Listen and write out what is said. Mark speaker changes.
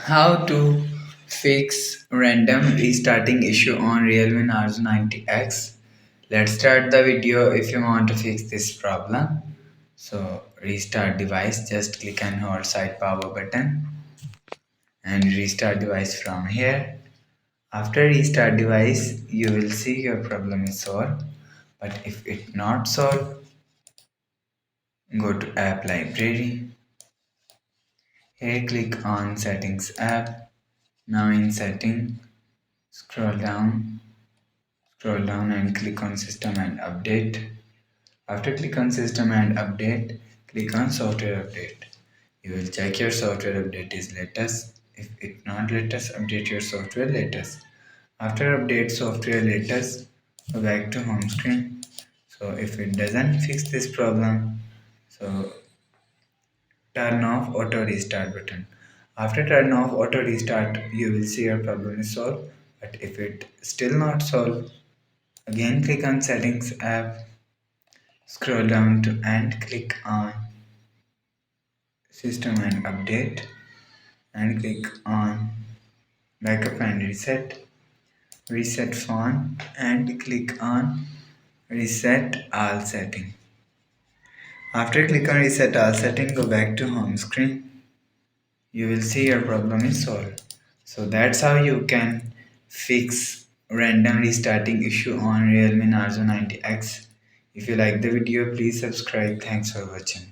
Speaker 1: How to fix random restarting issue on Realme Narzo 90x. Let's start the video if you want to fix this problem. So restart device, just click and hold side power button and restart device from here. After restart device, you will see your problem is solved. But if it not solved, go to app library. Here click on settings app. Now in setting, scroll down Scroll down and click on System and Update. After click on System and Update, click on Software Update. You will check your software update is latest. If it not latest, update your software latest. After update software latest, go back to home screen. So if it doesn't fix this problem, so turn off auto restart button. After turn off auto restart, you will see your problem is solved. But if it still not solved, again click on settings app. Scroll down to and click on System and Update and click on Backup and Reset Phone and click on Reset All Setting. After click on Reset All Setting, go back to home screen. You will see your problem is solved. So that's how you can fix random restarting issue on Realme Narzo 90x. If you like the video, please subscribe. Thanks for watching.